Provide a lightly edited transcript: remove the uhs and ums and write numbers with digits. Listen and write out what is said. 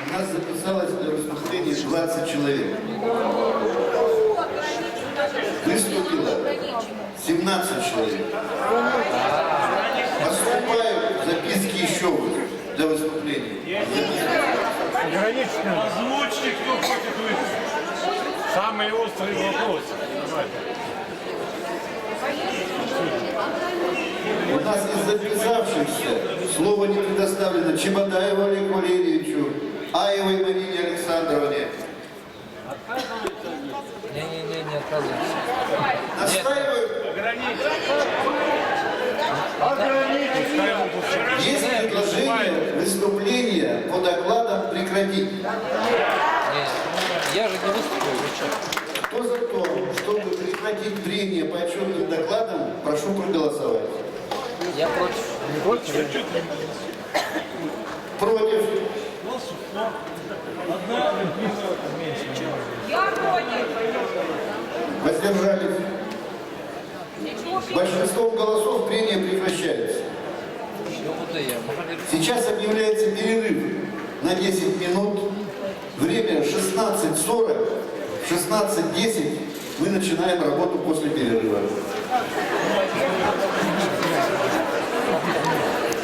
У нас записалось для выступления 20 человек. Выступило 17 человек. Поступают записки еще для выступления. Озвучьте, кто хочет выступить. Самый острый вопрос. У нас из записавшихся слово не предоставлено Чеботаеву Олегу Валерьевичу, Аевой Марине Александровне. Не отказывайся. Настаиваю. Есть предложение выступления по докладам прекратить. Нет, я же не выступлю. Кто за то, чтобы прекратить прения по отчетным докладам, прошу проголосовать. Я против. Против. Я против. Воздержались. Большинством голосов прения прекращается. Сейчас объявляется перерыв на 10 минут. Время 16:40. В 16:10 мы начинаем работу после перерыва.